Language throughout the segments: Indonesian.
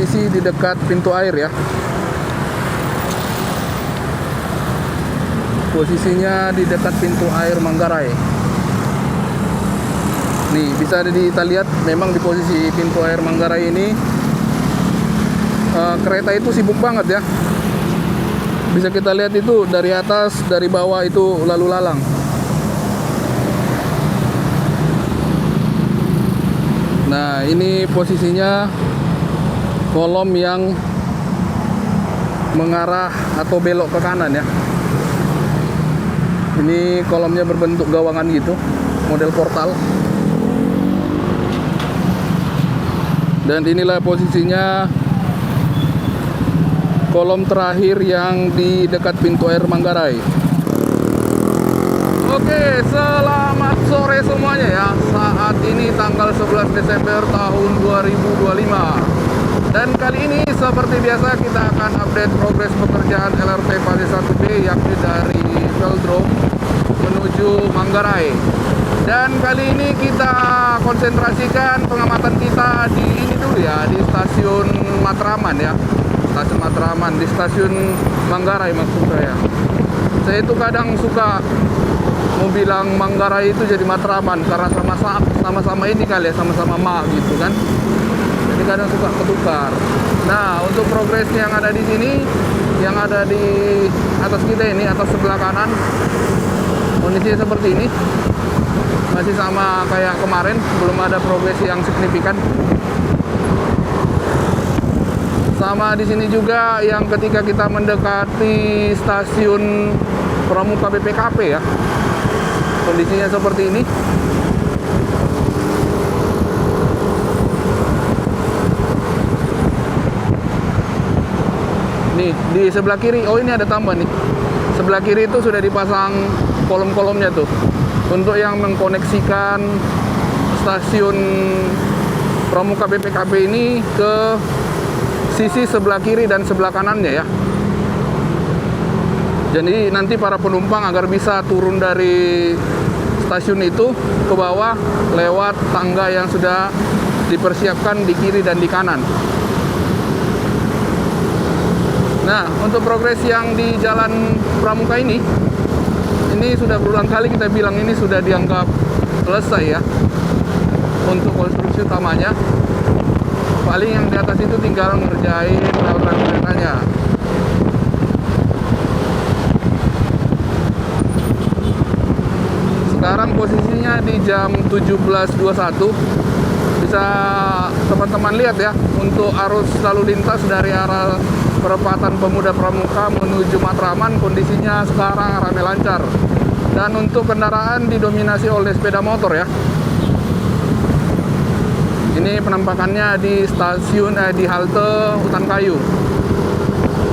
posisi di dekat pintu air ya. Posisinya di dekat pintu air Manggarai. Nih, bisa kita lihat memang di posisi pintu air Manggarai ini kereta itu sibuk banget ya. Bisa kita lihat itu dari atas, dari bawah itu lalu lalang. Nah, ini posisinya kolom yang mengarah atau belok ke kanan ya. Ini kolomnya berbentuk gawangan gitu, model portal. Dan inilah posisinya kolom terakhir yang di dekat pintu air Manggarai. Oke, selamat sore semuanya ya. Saat ini tanggal 11 Desember tahun 2025. Dan kali ini seperti biasa kita akan update progres pekerjaan LRT fase 1B, yakni dari Velodrome menuju Manggarai. Dan kali ini kita konsentrasikan pengamatan kita di ini dulu ya, di stasiun Matraman ya. Stasiun Matraman, di stasiun Manggarai maksud saya. Saya itu kadang suka mau bilang Manggarai itu jadi Matraman karena sama-sama ini kali ya, sama-sama ma gitu kan. Jadi kadang suka ketukar. Nah, untuk progres yang ada di sini, yang ada di atas kita ini, atas sebelah kanan, kondisinya seperti ini. Masih sama kayak kemarin, belum ada progres yang signifikan. Sama di sini juga yang ketika kita mendekati stasiun Pramuka BPKP ya. Kondisinya seperti ini. Nih, di sebelah kiri, oh ini ada tambah nih. Sebelah kiri itu sudah dipasang kolom-kolomnya tuh. Untuk yang mengkoneksikan stasiun Pramuka BPKP ini ke sisi sebelah kiri dan sebelah kanannya ya. Jadi nanti para penumpang agar bisa turun dari stasiun itu ke bawah lewat tangga yang sudah dipersiapkan di kiri dan di kanan. Nah, untuk progres yang di Jalan Pramuka ini sudah berulang kali kita bilang ini sudah dianggap selesai ya untuk konstruksi utamanya. Paling yang di atas itu tinggal ngerjain rel keretanya. Sekarang posisinya di jam 17.21. Bisa teman-teman lihat ya, untuk arus lalu lintas dari arah perempatan Pemuda Pramuka menuju Matraman kondisinya sekarang ramai lancar. Dan untuk kendaraan didominasi oleh sepeda motor ya. Ini penampakannya di stasiun di halte Hutan Kayu.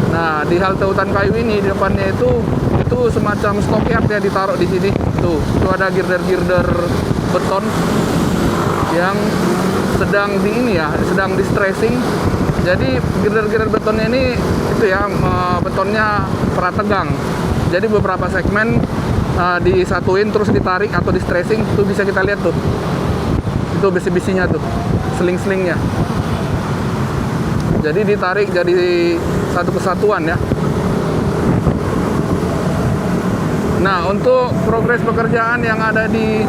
Nah, di halte Hutan Kayu ini di depannya itu semacam stockyard ya, ditaruh di sini. Tuh, itu ada girder-girder beton yang sedang sedang di stressing. Jadi girder-girder betonnya ini itu ya, betonnya prategang. Jadi beberapa segmen disatuin terus ditarik atau di stressing, itu bisa kita lihat tuh. Itu besi-besinya tuh, seling-selingnya. Jadi ditarik jadi satu kesatuan ya. Nah, untuk progres pekerjaan yang ada di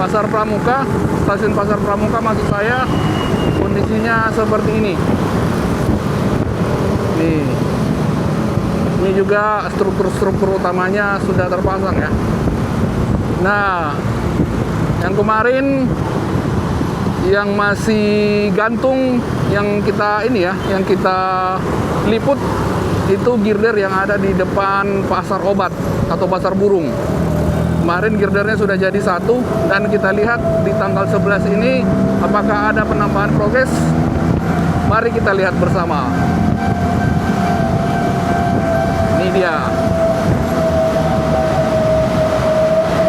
Pasar Pramuka, stasiun Pasar Pramuka maksud saya, kondisinya seperti ini. Nih. Ini juga struktur-struktur utamanya sudah terpasang ya. Nah, yang kemarin yang masih gantung yang kita liput itu girder yang ada di depan Pasar Obat atau Pasar Burung. Kemarin girdernya sudah jadi satu, dan kita lihat di tanggal 11 ini apakah ada penambahan progres. Mari kita lihat bersama. Ini dia.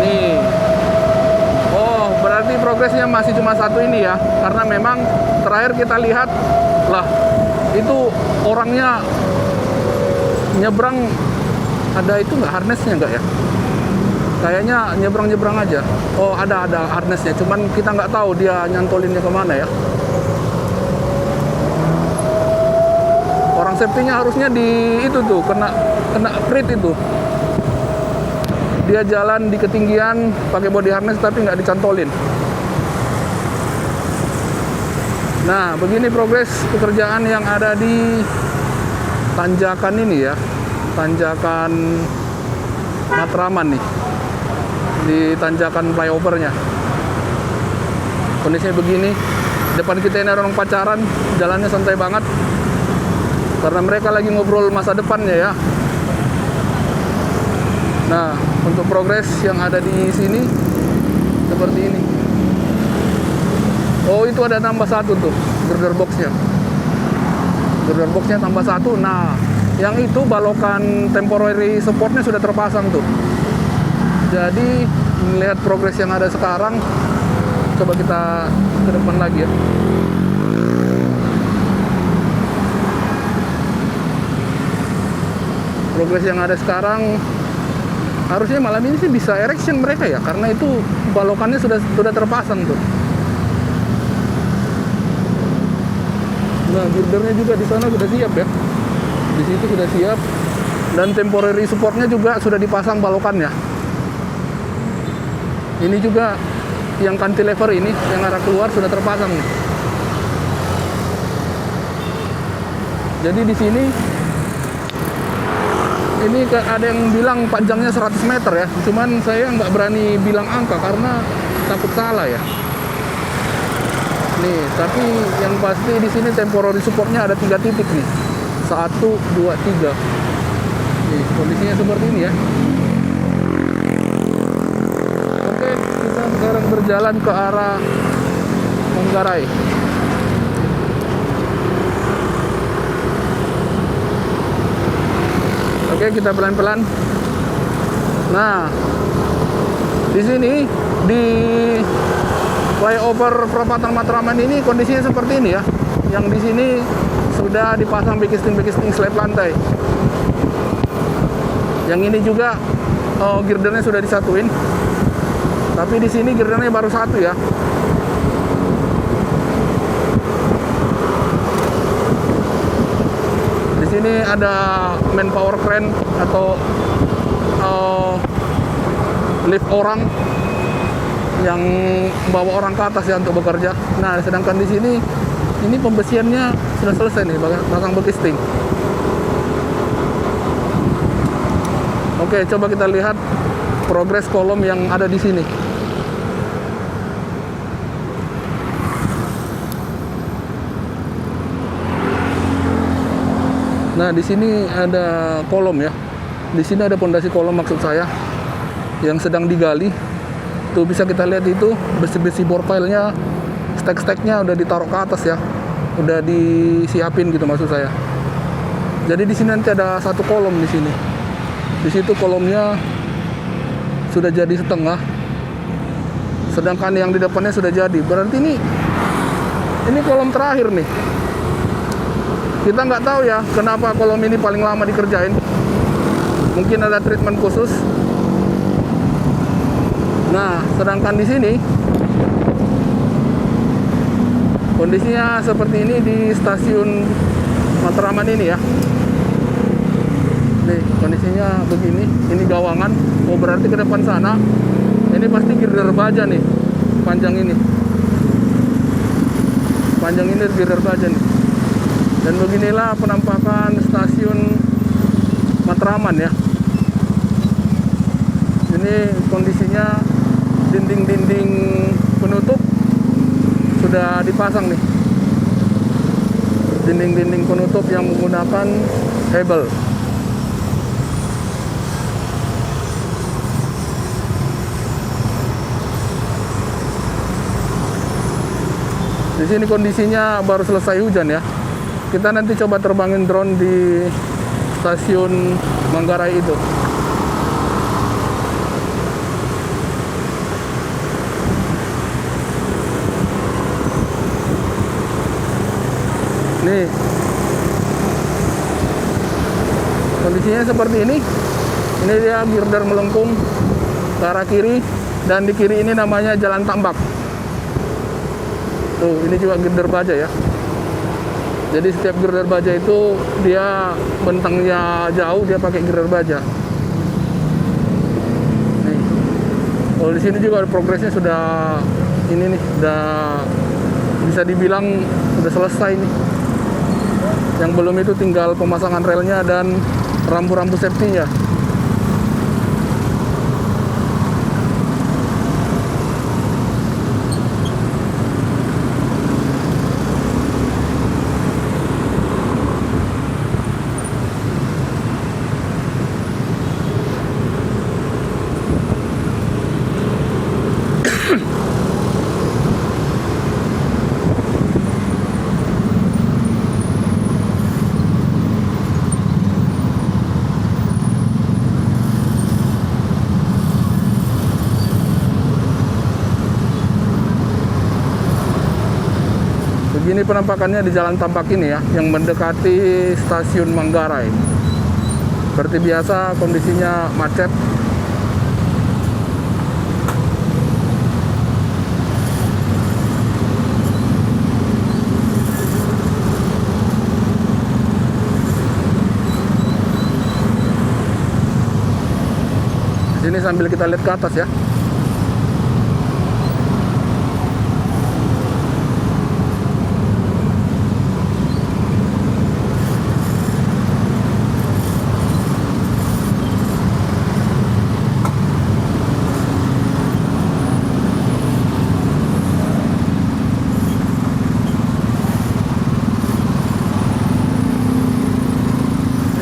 Nih. Oh, berarti progresnya masih cuma satu ini ya. Karena memang terakhir kita lihat lah, itu orangnya nyebrang, ada itu nggak harnessnya nggak ya? Kayaknya nyebrang-nyebrang aja. Oh, ada harnessnya, cuman kita nggak tahu dia nyantolinnya kemana ya. Stang safety-nya harusnya di itu tuh kena krit itu. Dia jalan di ketinggian pakai body harness tapi nggak dicantolin. Nah, begini progres pekerjaan yang ada di tanjakan ini ya. Tanjakan Matraman nih. Di tanjakan flyovernya. Kondisinya begini. Depan kita ini orang pacaran, jalannya santai banget. Karena mereka lagi ngobrol masa depannya ya. Nah, untuk progres yang ada di sini seperti ini. Oh, itu ada tambah satu tuh girder boxnya. Girder boxnya tambah satu. Nah, yang itu balokan temporary supportnya sudah terpasang tuh. Jadi melihat progres yang ada sekarang, coba kita ke depan lagi ya. Progres yang ada sekarang harusnya malam ini sih bisa erection mereka ya, karena itu balokannya sudah terpasang tuh. Nah, girdernya juga di sana sudah siap ya. Di situ sudah siap. Dan temporary supportnya juga sudah dipasang balokannya. Ini juga yang cantilever ini, yang arah keluar sudah terpasang nih. Jadi di sini ini ada yang bilang panjangnya 100 meter ya. Cuman saya nggak berani bilang angka karena takut salah ya. Nih, tapi yang pasti di sini temporary supportnya ada 3 titik nih. 1, 2, 3. Nih, kondisinya seperti ini ya. Oke, kita sekarang berjalan ke arah Manggarai. Oke, kita pelan-pelan. Nah, di sini di flyover perempatan Matraman ini kondisinya seperti ini ya. Yang di sini sudah dipasang backisting slab lantai. Yang ini juga girdernya sudah disatuin. Tapi di sini girdernya baru satu ya. Di sini ada manpower crane atau lift orang yang bawa orang ke atas ya untuk bekerja. Nah, sedangkan di sini ini pembesiannya sudah selesai nih, pasang backisting. Oke, coba kita lihat progres kolom yang ada di sini. Nah, di sini ada kolom ya. Di sini ada pondasi kolom maksud saya yang sedang digali. Tuh bisa kita lihat itu besi-besi bore pile-nya, stek-steknya udah ditaruh ke atas ya. Udah disiapin gitu maksud saya. Jadi di sini nanti ada satu kolom di sini. Di situ kolomnya sudah jadi setengah. Sedangkan yang di depannya sudah jadi. Berarti ini kolom terakhir nih. Kita nggak tahu ya kenapa kolom ini paling lama dikerjain. Mungkin ada treatment khusus. Nah, sedangkan di sini kondisinya seperti ini di stasiun Matraman ini ya. Nih, kondisinya begini. Ini gawangan. Oh, berarti ke depan sana. Ini pasti girder baja nih. Panjang ini. Panjang ini girder baja nih. Dan beginilah penampakan stasiun Matraman ya. Ini kondisinya dinding-dinding penutup sudah dipasang nih. Dinding-dinding penutup yang menggunakan hebel. Di sini kondisinya baru selesai hujan ya. Kita nanti coba terbangin drone di stasiun Manggarai itu. Nih, kondisinya seperti ini. Ini dia girder melengkung ke arah kiri, dan di kiri ini namanya Jalan Tambak. Tuh, ini juga girder baja ya. Jadi setiap girder baja itu dia bentangnya jauh, dia pakai girder baja. Nih. Kalau di sini juga progresnya sudah ini nih, sudah bisa dibilang sudah selesai nih. Yang belum itu tinggal pemasangan relnya dan rambu-rambu safety-nya. Begini penampakannya di Jalan Tambak ini ya, yang mendekati stasiun Manggarai. Seperti biasa kondisinya macet. Di sini sambil kita lihat ke atas ya.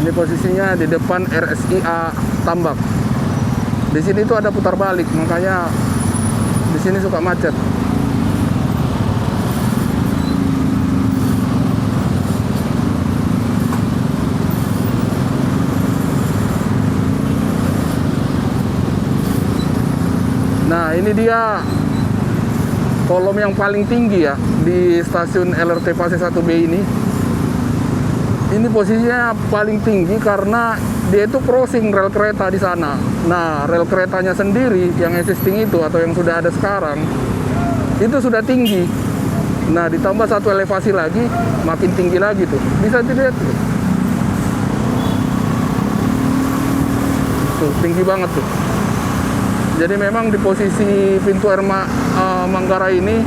Ini posisinya di depan RSIA Tambak. Di sini tuh ada putar balik, makanya di sini suka macet. Nah, ini dia kolom yang paling tinggi ya di stasiun LRT Fase 1B ini. Ini posisinya paling tinggi karena dia itu crossing rel kereta di sana. Nah, rel keretanya sendiri yang existing itu atau yang sudah ada sekarang itu sudah tinggi. Nah, ditambah satu elevasi lagi, makin tinggi lagi tuh. Bisa dilihat tuh. Tuh, tinggi banget tuh. Jadi memang di posisi pintu air Manggarai ini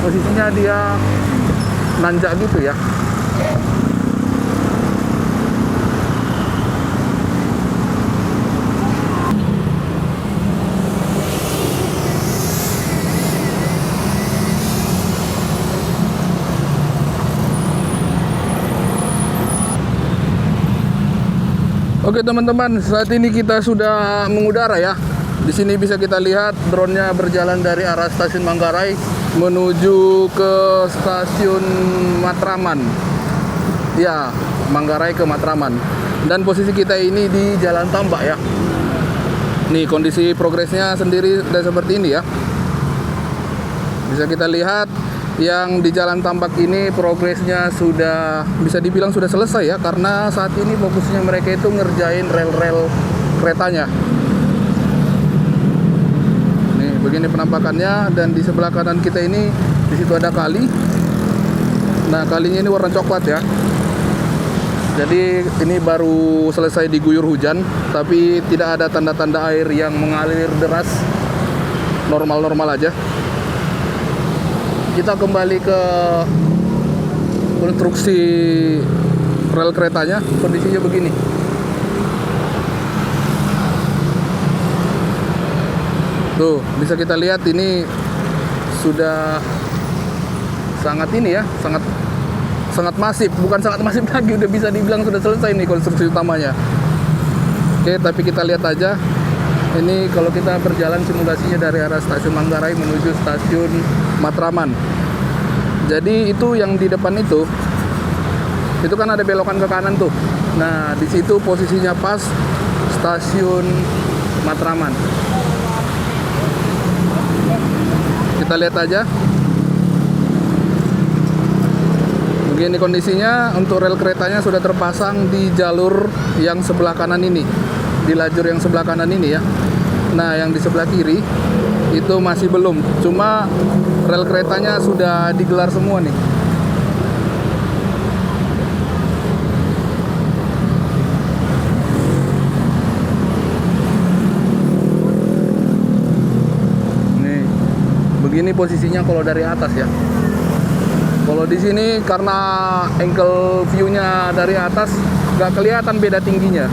posisinya dia nanjak gitu ya. Oke teman-teman, saat ini kita sudah mengudara ya. Di sini bisa kita lihat drone-nya berjalan dari arah stasiun Manggarai menuju ke stasiun Matraman. Ya, Manggarai ke Matraman. Dan posisi kita ini di Jalan Tambak ya. Nih kondisi progresnya sendiri udah seperti ini ya. Bisa kita lihat yang di Jalan Tambak ini progresnya sudah bisa dibilang sudah selesai ya, karena saat ini fokusnya mereka itu ngerjain rel-rel keretanya. Nih begini penampakannya, dan di sebelah kanan kita ini di situ ada kali. Nah, kalinya ini warna coklat ya. Jadi ini baru selesai diguyur hujan, tapi tidak ada tanda-tanda air yang mengalir deras. Normal-normal aja. Kita kembali ke konstruksi rel keretanya, kondisinya begini. Tuh, bisa kita lihat ini sudah sangat ini ya, sangat masif, bukan sangat masif lagi, udah bisa dibilang sudah selesai nih konstruksi utamanya. Oke, tapi kita lihat aja. Ini kalau kita berjalan simulasinya dari arah stasiun Manggarai menuju stasiun Matraman. Jadi itu yang di depan itu kan ada belokan ke kanan tuh. Nah, di situ posisinya pas stasiun Matraman. Kita lihat aja. Begini kondisinya, untuk rel keretanya sudah terpasang di jalur yang sebelah kanan ini, di lajur yang sebelah kanan ini ya. Nah, yang di sebelah kiri itu masih belum, cuma rel keretanya sudah digelar semua nih. begini posisinya kalau dari atas ya. Kalau di sini karena angle view-nya dari atas nggak kelihatan beda tingginya.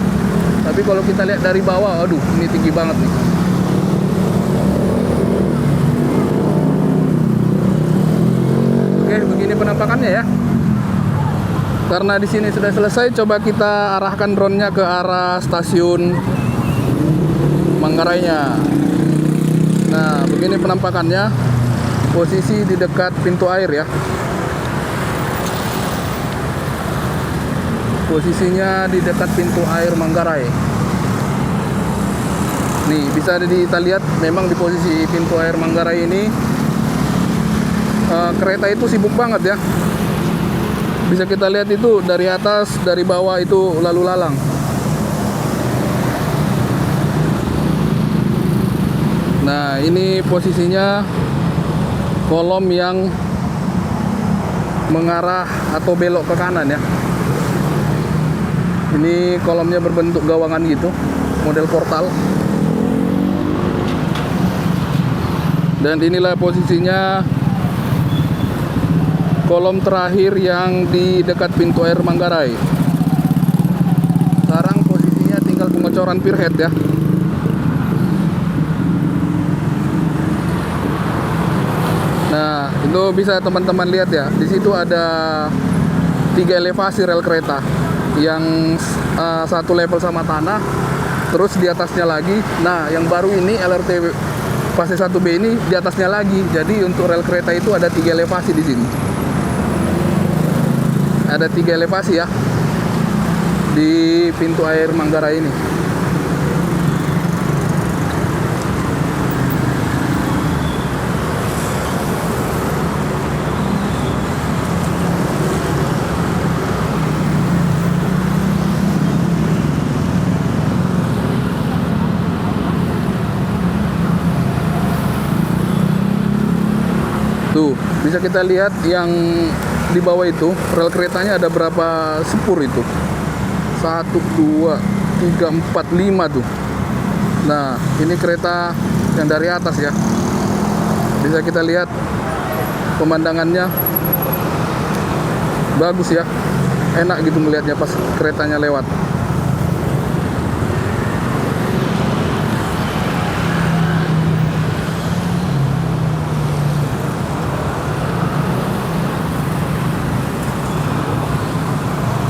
Tapi kalau kita lihat dari bawah, aduh, ini tinggi banget nih. Oke, begini penampakannya ya. Karena di sini sudah selesai, coba kita arahkan drone-nya ke arah stasiun Manggarainya. Nah, begini penampakannya. Posisi di dekat pintu air ya. Posisinya di dekat pintu air Manggarai. Nih, bisa kita lihat memang di posisi pintu air Manggarai ini kereta itu sibuk banget ya. Bisa kita lihat itu dari atas, dari bawah itu lalu lalang. Nah, ini posisinya kolom yang mengarah atau belok ke kanan ya. Ini kolomnya berbentuk gawangan gitu, model portal. Dan inilah posisinya kolom terakhir yang di dekat pintu air Manggarai. Sekarang posisinya tinggal pengecoran pierhead ya. Nah, itu bisa teman-teman lihat ya. Di situ ada 3 elevasi rel kereta. Yang satu level sama tanah, terus di atasnya lagi. Nah, yang baru ini LRT fase 1B ini di atasnya lagi. Jadi untuk rel kereta itu ada 3 elevasi di sini. Ada 3 elevasi ya di pintu air Manggarai ini. Tuh, bisa kita lihat yang di bawah itu rel keretanya ada berapa sepur itu? 1, 2, 3, 4, 5 tuh. Nah, ini kereta yang dari atas ya. Bisa kita lihat pemandangannya bagus ya. Enak gitu melihatnya pas keretanya lewat.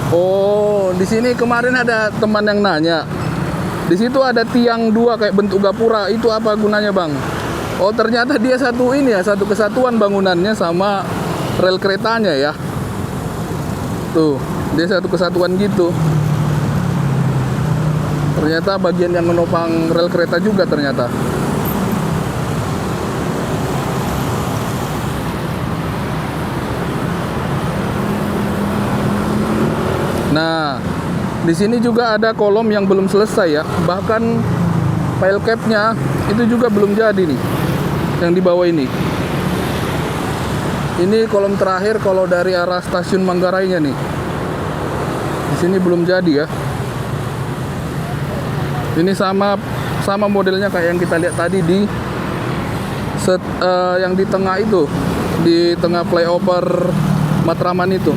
Oh, di sini kemarin ada teman yang nanya. Di situ ada tiang 2 kayak bentuk gapura. Itu apa gunanya, Bang? Oh, ternyata dia satu ini ya, satu kesatuan bangunannya sama rel keretanya ya. Tuh, dia satu kesatuan gitu. Ternyata bagian yang menopang rel kereta juga ternyata. Nah, di sini juga ada kolom yang belum selesai ya. Bahkan pile cap-nya itu juga belum jadi nih. Yang di bawah ini. Ini kolom terakhir kalau dari arah stasiun Manggarainya nih. Di sini belum jadi ya. Ini sama modelnya kayak yang kita lihat tadi di yang di tengah itu, di tengah flyover Matraman itu.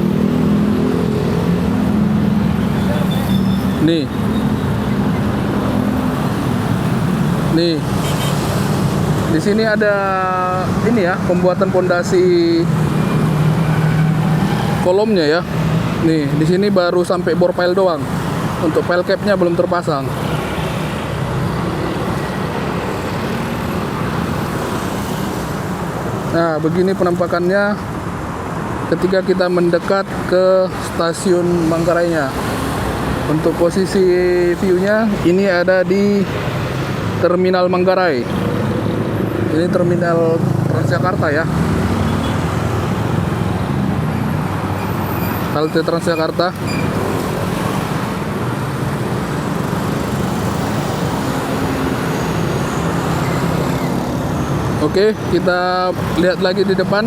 Nih, di sini ada ini ya, pembuatan pondasi kolomnya ya. Nih, di sini baru sampai bor pile doang. Untuk pile cap-nya belum terpasang. Nah, begini penampakannya ketika kita mendekat ke stasiun Manggarainya. Untuk posisi view-nya ini ada di Terminal Manggarai. Ini terminal Transjakarta ya. Halte Transjakarta. Oke, kita lihat lagi di depan.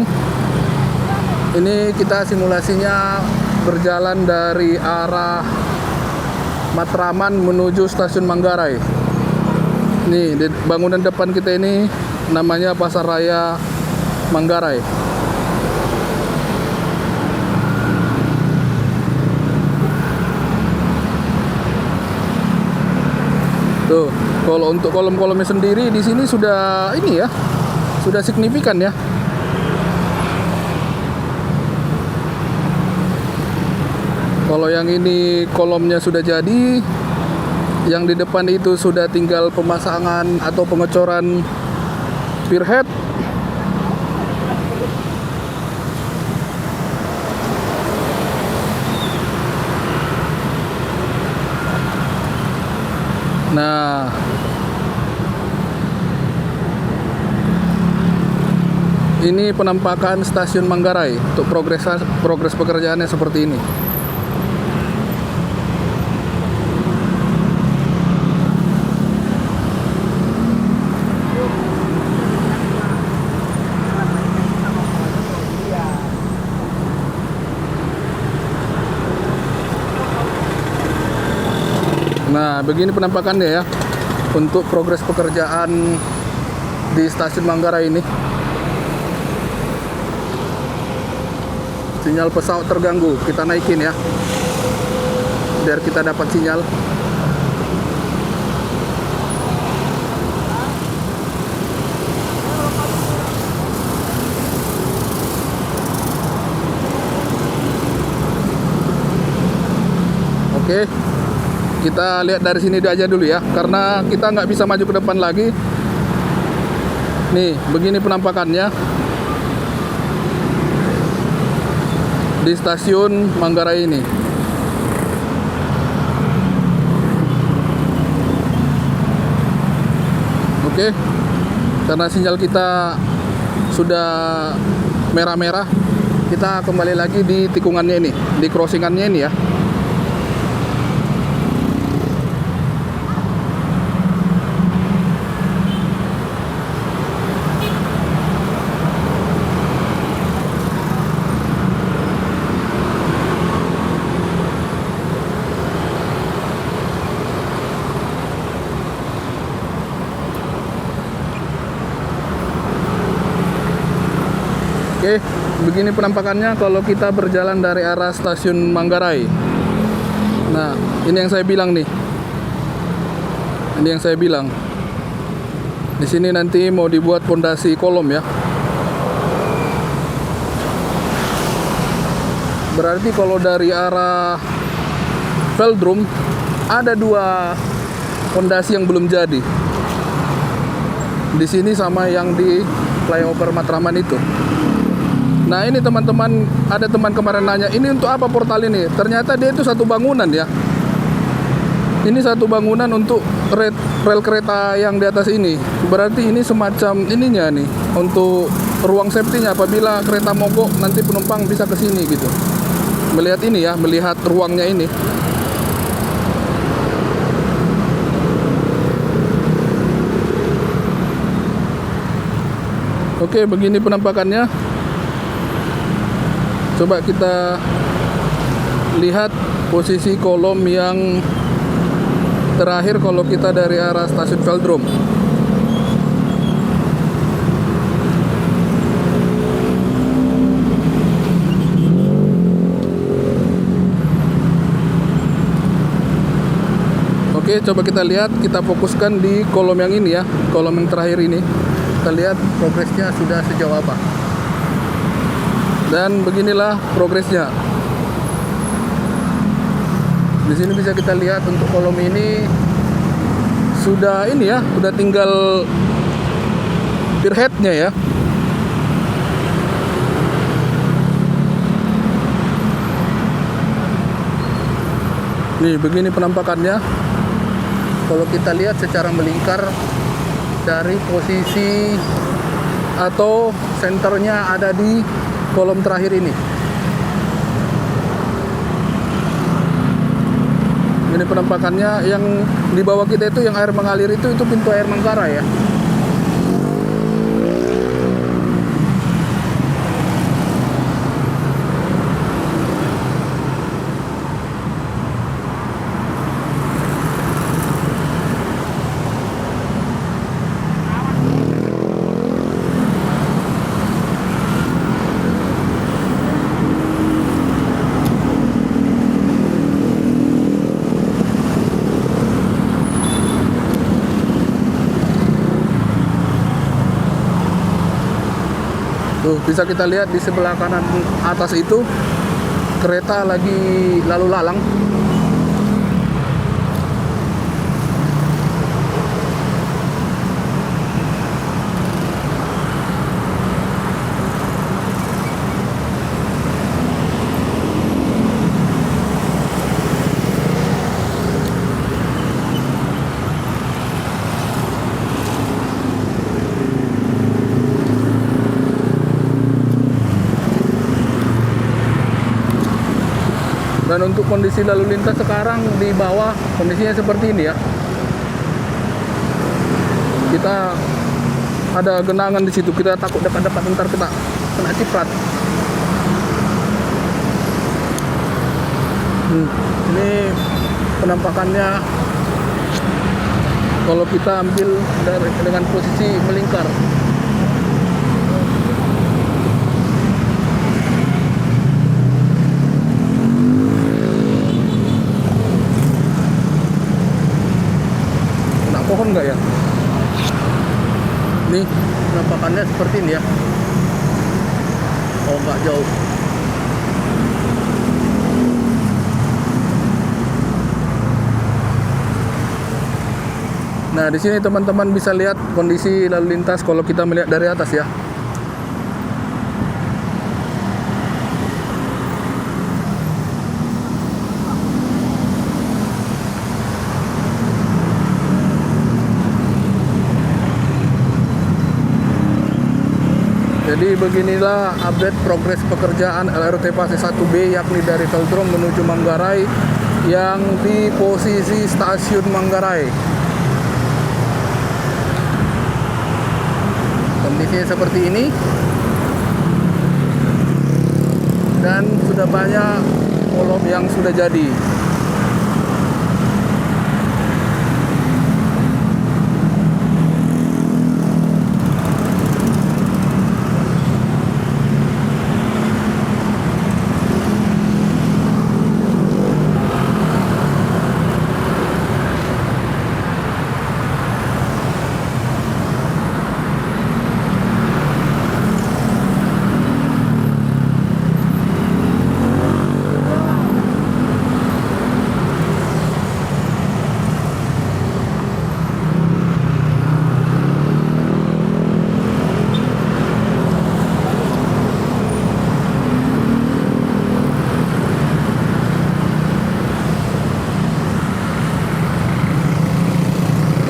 Ini kita simulasinya berjalan dari arah Matraman menuju stasiun Manggarai. Nih, di bangunan depan kita ini namanya Pasar Raya Manggarai. Tuh, kalau untuk kolom-kolomnya sendiri di sini sudah ini ya, sudah signifikan ya. Kalau yang ini kolomnya sudah jadi, yang di depan itu sudah tinggal pemasangan atau pengecoran spearhead. Nah, ini penampakan stasiun Manggarai untuk progres pekerjaannya seperti ini. Nah, begini penampakannya ya untuk progres pekerjaan di stasiun Manggarai ini. Sinyal pesawat terganggu, kita naikin ya biar kita dapat sinyal. Oke, kita lihat dari sini aja dulu ya, karena kita nggak bisa maju ke depan lagi. Nih, begini penampakannya di stasiun Manggarai ini. Oke, karena sinyal kita sudah merah-merah, kita kembali lagi di tikungannya ini, di crossingannya ini ya. Oke, begini penampakannya kalau kita berjalan dari arah stasiun Manggarai. Nah, ini yang saya bilang nih. Ini yang saya bilang. Di sini nanti mau dibuat pondasi kolom ya. Berarti kalau dari arah Velodrome ada 2 pondasi yang belum jadi. Di sini sama yang di flyover Matraman itu. Nah, ini teman-teman, ada teman kemarin nanya, ini untuk apa portal ini? Ternyata dia itu satu bangunan ya. Ini satu bangunan untuk rel kereta yang di atas ini. Berarti ini semacam ininya nih, untuk ruang safety-nya apabila kereta mogok nanti penumpang bisa ke sini gitu. Melihat ini ya, melihat ruangnya ini. Oke, begini penampakannya. Coba kita lihat posisi kolom yang terakhir kalau kita dari arah stasiun Velodrome. Oke, coba kita lihat, kita fokuskan di kolom yang ini ya, kolom yang terakhir ini. Kita lihat progresnya sudah sejauh apa. Dan beginilah progresnya. Di sini bisa kita lihat untuk kolom ini sudah ini ya, sudah tinggal spearhead-nya ya. Nih, begini penampakannya. Kalau kita lihat secara melingkar dari posisi atau senternya ada di kolom terakhir ini. Ini penampakannya, yang di bawah kita itu yang air mengalir itu pintu air Manggarai ya. Tuh, bisa kita lihat di sebelah kanan atas itu kereta lagi lalu lalang. Dan untuk kondisi lalu lintas sekarang di bawah kondisinya seperti ini ya. Kita ada genangan di situ, kita takut dekat-dekat ntar kita kena ciprat. Ini penampakannya kalau kita ambil dengan posisi melingkar. Pohon nggak ya? Nih penampakannya seperti ini ya. Oh, nggak jauh. Nah, di sini teman-teman bisa lihat kondisi lalu lintas kalau kita melihat dari atas ya. Jadi beginilah update progres pekerjaan LRT Fase 1B, yakni dari Velodrome menuju Manggarai yang di posisi stasiun Manggarai. Kondisinya seperti ini. Dan sudah banyak kolom yang sudah jadi.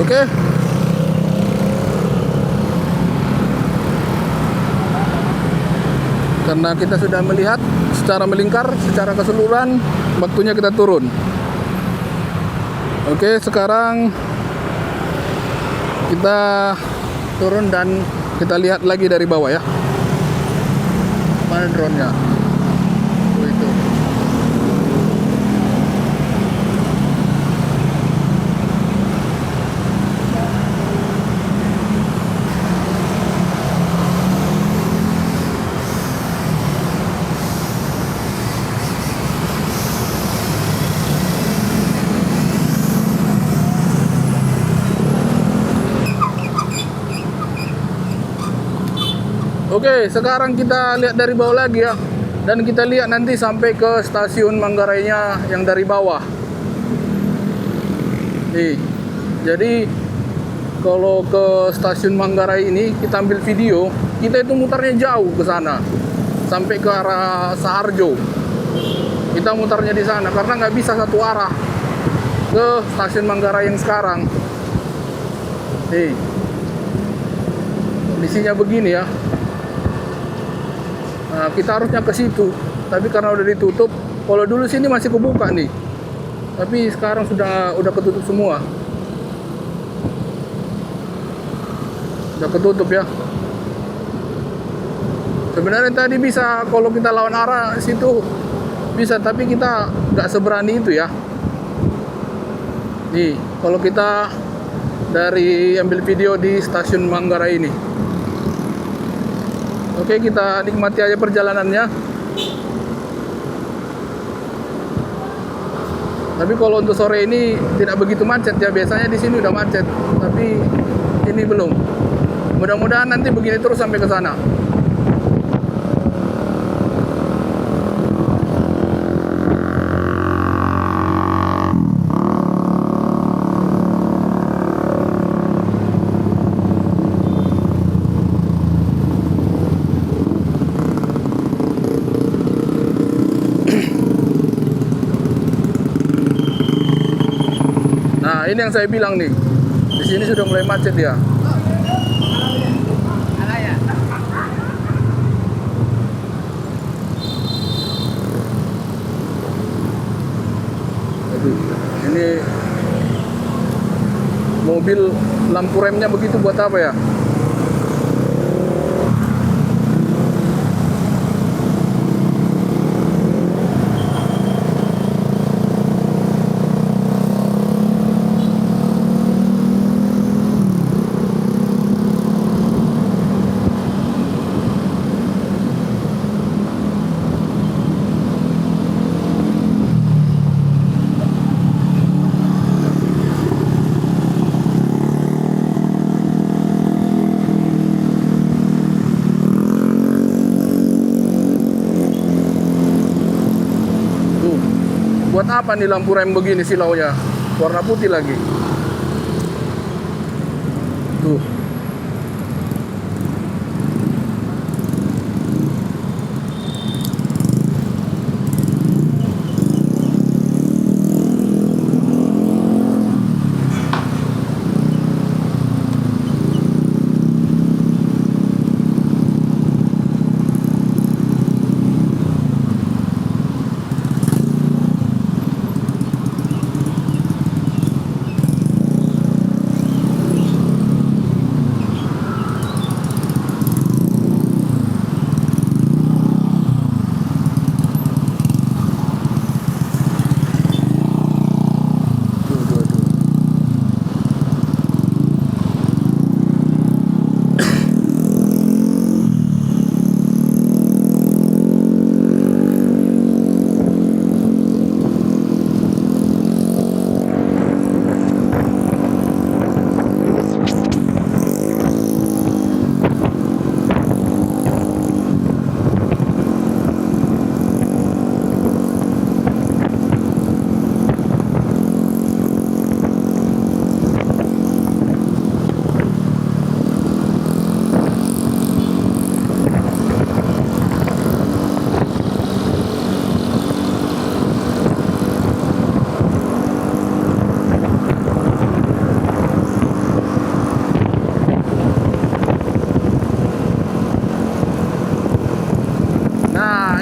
Oke. Karena kita sudah melihat secara melingkar, secara keseluruhan, waktunya kita turun. Oke, sekarang kita turun dan kita lihat lagi dari bawah ya. Mana drone-nya? Oh, itu. Oke, sekarang kita lihat dari bawah lagi ya. Dan kita lihat nanti sampai ke stasiun Manggarainya yang dari bawah. Nih. Jadi kalau ke stasiun Manggarai ini kita ambil video, kita itu mutarnya jauh ke sana. Sampai ke arah Saharjo. Kita mutarnya di sana karena nggak bisa satu arah ke stasiun Manggarai yang sekarang. Nih. Kondisinya begini ya. Nah, kita harusnya ke situ, tapi karena udah ditutup. Kalau dulu sini masih kebuka nih, tapi sekarang udah ketutup semua. Udah ketutup ya. Sebenarnya tadi bisa kalau kita lawan arah situ bisa, tapi kita nggak seberani itu ya. Nih, kalau kita dari ambil video di stasiun Manggarai ini. Oke, kita nikmati aja perjalanannya. Tapi kalau untuk sore ini tidak begitu macet ya. Biasanya di sini udah macet, tapi ini belum. Mudah-mudahan nanti begini terus sampai ke sana. Nah, ini yang saya bilang nih. Di sini sudah mulai macet ya. Aduh, ini mobil lampu remnya begitu buat apa ya? Buat apa nih lampu rem begini silaunya? Warna putih lagi. Tuh.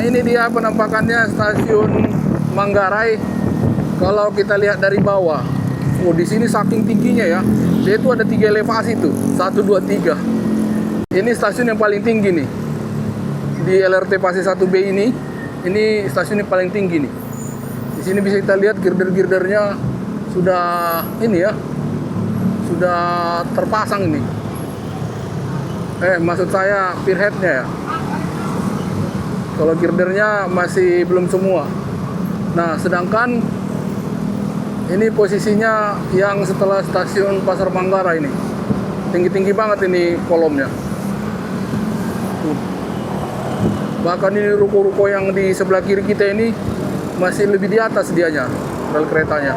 Ini dia penampakannya stasiun Manggarai. Kalau kita lihat dari bawah, oh di sini saking tingginya ya. Dia itu ada 3 elevasi tuh, 1, 2, 3. Ini stasiun yang paling tinggi nih di LRT Fase 1B ini. Ini stasiun yang paling tinggi nih. Di sini bisa kita lihat girder-girdernya sudah ini ya, sudah terpasang ini. Maksud saya pierheadnya ya. Kalau girdernya masih belum semua. Nah, sedangkan ini posisinya yang setelah stasiun Pasar Manggarai ini. Tinggi-tinggi banget ini kolomnya. Bahkan ini ruko-ruko yang di sebelah kiri kita ini masih lebih di atas dianya, rel keretanya.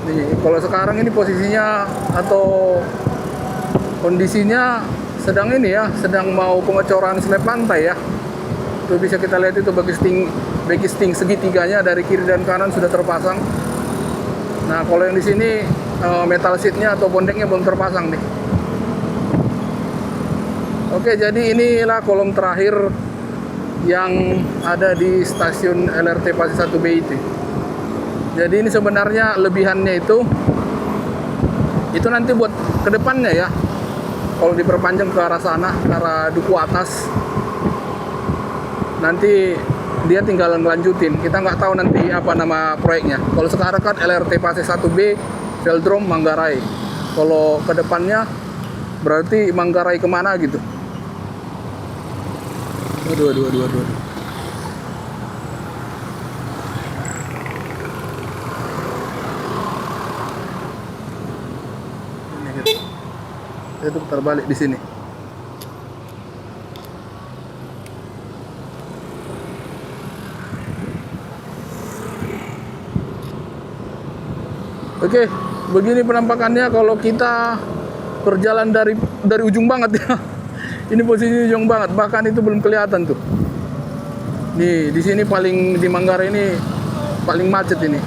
Nih, kalau sekarang ini posisinya atau kondisinya sedang ini ya, sedang mau pengecoran slab lantai ya. Itu bisa kita lihat itu backisting segitiganya dari kiri dan kanan sudah terpasang. Nah, kalau yang di sini metal sheetnya atau bondeknya belum terpasang nih. Oke, jadi inilah kolom terakhir yang ada di stasiun LRT Fase 1B itu. Jadi ini sebenarnya lebihannya itu nanti buat kedepannya ya. Kalau diperpanjang ke arah sana, ke arah duku atas, nanti dia tinggal ngelanjutin. Kita nggak tahu nanti apa nama proyeknya. Kalau sekarang kan LRT Fase 1B Velodrome Manggarai. Kalau ke depannya berarti Manggarai kemana gitu. Aduh. Itu putar balik di sini. Oke, begini penampakannya kalau kita berjalan dari ujung banget ya. Ini posisi ujung banget, bahkan itu belum kelihatan tuh. Nih, di sini paling di Manggarai ini paling macet ini.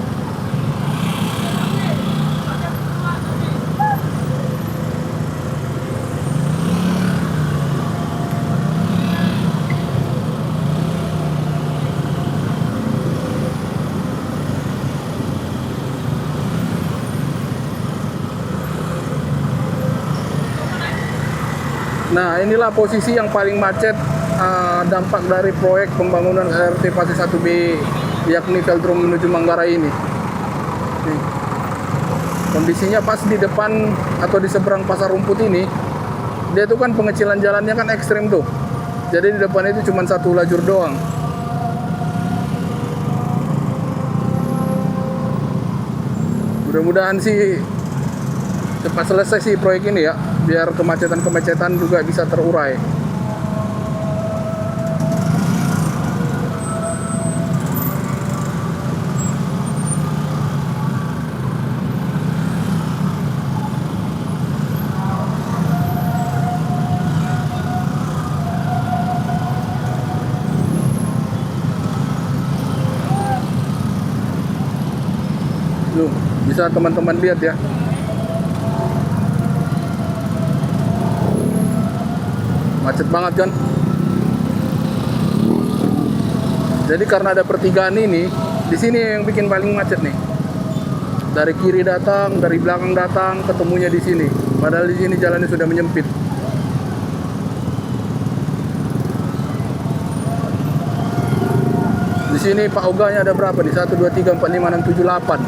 Nah, inilah posisi yang paling macet dampak dari proyek pembangunan RT Fase 1B, yakni velodrome menuju Manggarai ini. Nih. Kondisinya pas di depan atau di seberang Pasar Rumput ini, dia itu kan pengecilan jalannya kan ekstrim tuh. Jadi di depan itu cuma satu lajur doang. Mudah-mudahan sih cepat selesai sih proyek ini ya, biar kemacetan-kemacetan juga bisa terurai. Tuh, bisa teman-teman lihat ya. Macet banget kan? Jadi karena ada pertigaan ini, di sini yang bikin paling macet nih. Dari kiri datang, dari belakang datang, ketemunya di sini. Padahal di sini jalannya sudah menyempit. Di sini Pak Oganya ada berapa nih? 1, 2, 3, 4, 5, 6, 7, 8.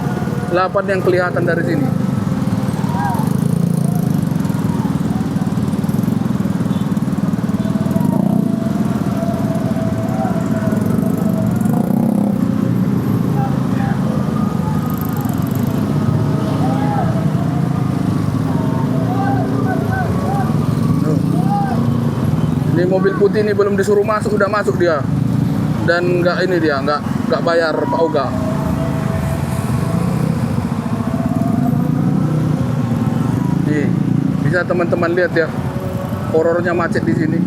8 yang kelihatan dari sini. Ini mobil putih ini belum disuruh masuk, udah masuk dia. Dan nggak bayar Pak Oga. Nih, bisa teman-teman lihat ya, horornya macet di sini.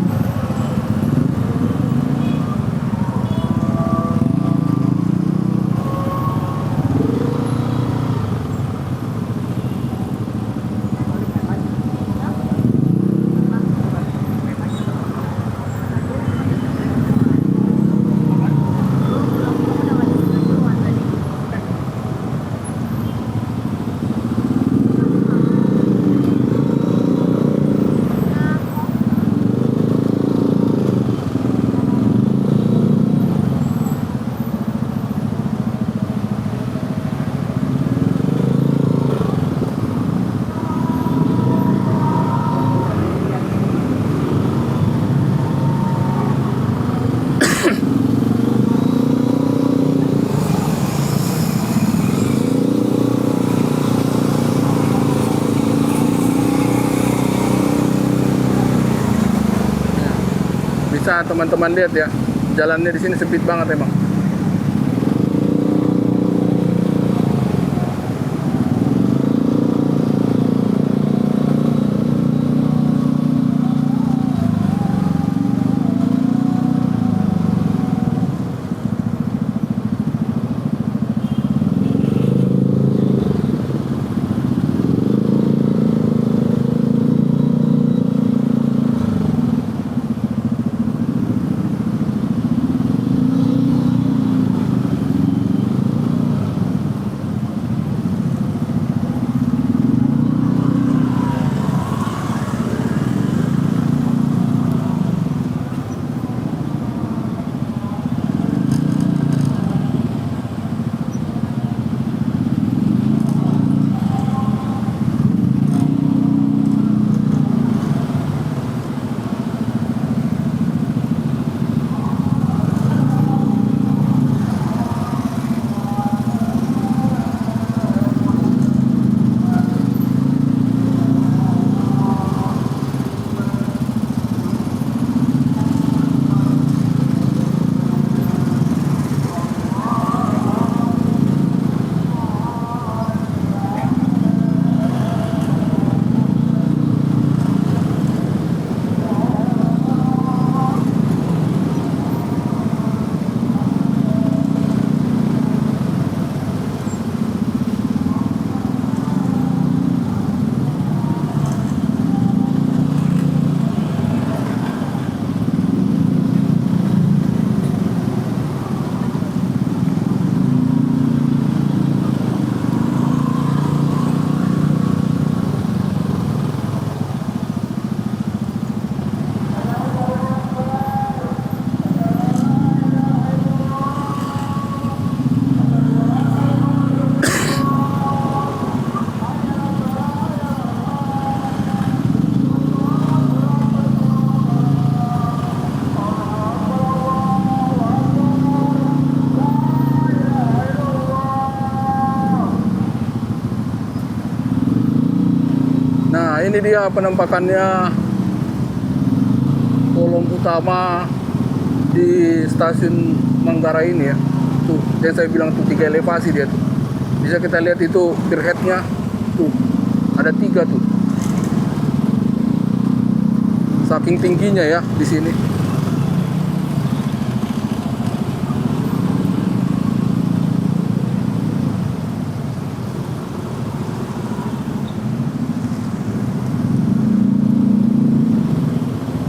Bisa teman-teman lihat ya, jalannya di sini sempit banget emang. Nah, ini dia penampakannya kolom utama di stasiun Manggarai ini ya. Tuh, yang saya bilang tuh 3 elevasi dia tuh. Bisa kita lihat itu pierhead-nya tuh. Ada 3 tuh. Saking tingginya ya di sini.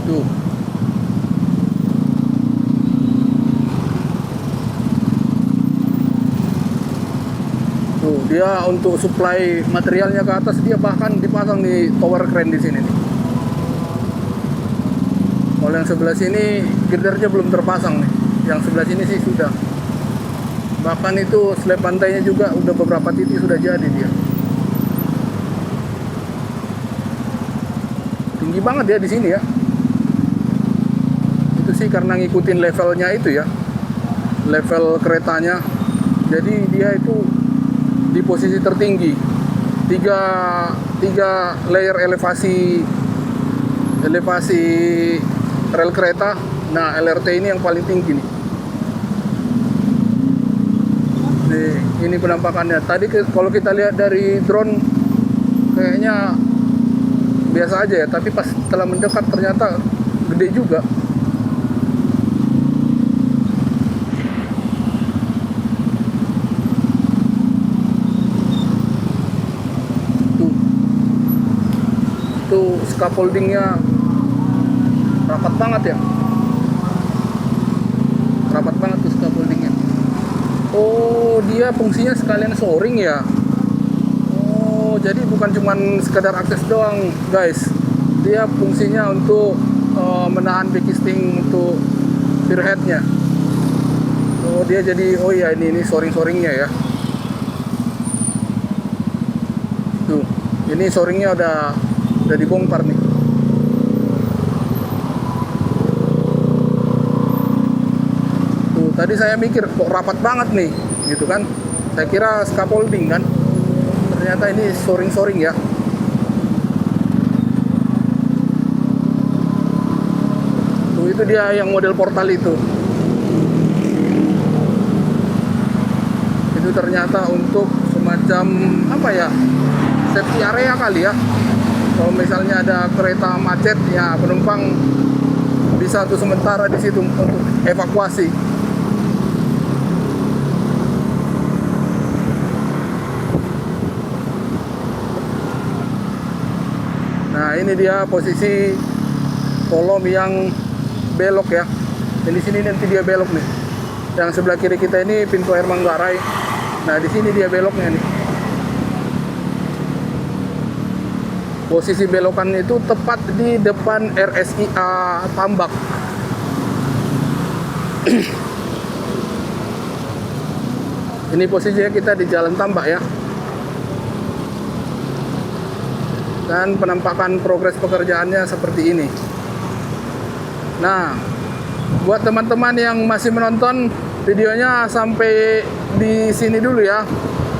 Tuh. Tuh, dia untuk supply materialnya ke atas dia bahkan dipasang di tower crane di sini nih. Kalau yang sebelah sini girdernya belum terpasang nih. Yang sebelah sini sih sudah. Bahkan itu slab pantainya juga udah beberapa titik sudah jadi dia. Tinggi banget ya di sini ya. Itu sih karena ngikutin levelnya itu ya. Level keretanya. Jadi dia itu di posisi tertinggi, tiga layer elevasi rel kereta. Nah, LRT ini yang paling tinggi nih. Ini penampakannya. Tadi kalau kita lihat dari drone kayaknya biasa aja ya, tapi pas setelah mendekat ternyata gede juga. Tuh scaffoldingnya rapat banget ya, rapat banget tuh scaffoldingnya. Oh, dia fungsinya sekalian shoring ya. Oh, jadi bukan cuman sekedar akses doang guys, dia fungsinya untuk menahan backisting untuk pierheadnya. Oh, dia jadi, oh ya ini shoring-shoringnya ya. Tuh, ini shoringnya udah dibongkar nih. Tuh, tadi saya mikir kok rapat banget nih, gitu kan. Saya kira scaffolding kan. Ternyata ini shoring-shoring ya. Tuh, itu dia yang model portal itu. Itu ternyata untuk semacam apa ya? Safety area kali ya. Kalau misalnya ada kereta macet ya, penumpang bisa tuh sementara di situ untuk evakuasi. Nah, ini dia posisi kolom yang belok ya. Dan di sini nanti dia belok nih. Yang sebelah kiri kita ini pintu air Manggarai. Nah, di sini dia beloknya nih. Posisi belokan itu tepat di depan RSIA Tambak. Ini posisinya kita di Jalan Tambak ya. Dan penampakan progres pekerjaannya seperti ini. Nah, buat teman-teman yang masih menonton videonya sampai di sini dulu ya,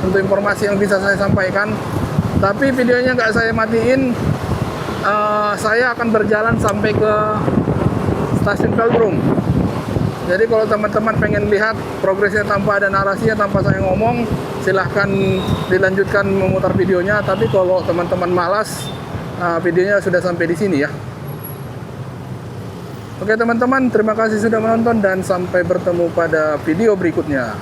untuk informasi yang bisa saya sampaikan. Tapi videonya nggak saya matiin, saya akan berjalan sampai ke stasiun Velodrome. Jadi kalau teman-teman pengen lihat progresnya tanpa ada narasinya, tanpa saya ngomong, silahkan dilanjutkan memutar videonya. Tapi kalau teman-teman malas, videonya sudah sampai di sini ya. Oke teman-teman, terima kasih sudah menonton dan sampai bertemu pada video berikutnya.